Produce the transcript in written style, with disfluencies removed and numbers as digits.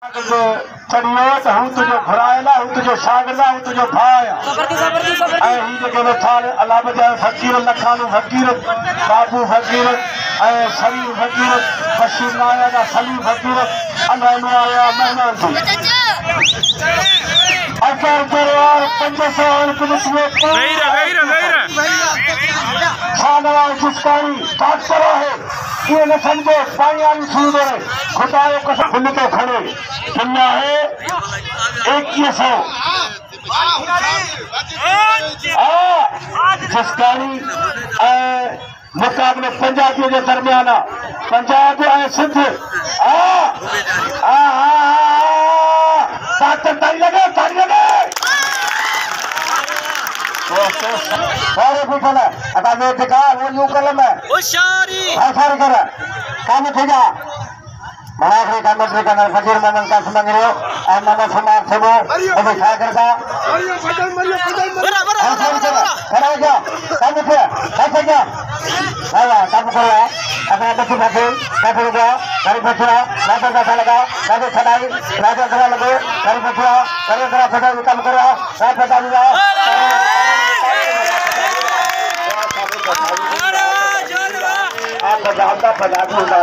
चढ़ियोत हूँ तुझो घुरायला हूँ तुझो शागिर्दा हूँ तुझो भाया ऐं ही जेके वेठा अला बजाए फ़कीर लखानू फ़कीर बाबू फ़कीर ऐं शरीर फ़कीर बशीर नाया दा सलीम फ़कीर अलाह में आया मेहमान थी अकर दरबार 501 खानवा जिसकारी डॉक्टर है ये न समझो पानी सुन रहे खुदा को खुल तो खड़े दुनिया है 2100 जिसकारी मुकाबले पंजाबियों के दरमियान पंजाब ऐं सिंध ताली लगे सारे फुटल अदा में टिका वो यूं कर मैं होशियारी सारे कर काम ठेगा महाखरी का मंत्री का नाम फकीर मोहम्मद का समंगरो अहमद सुमार से वो अभी खा करता खड़ा हो गया काम उठे कैसे गया आया काम कर रहा अपना बच्ची बैठे बैठे गया घर बचरा राजा का लगा राजा खड़ाई राजा खड़ा लगे घर बचरा करे करा फटा काम कर रहा रात फटा लगा आप बजाता बजा दूंगा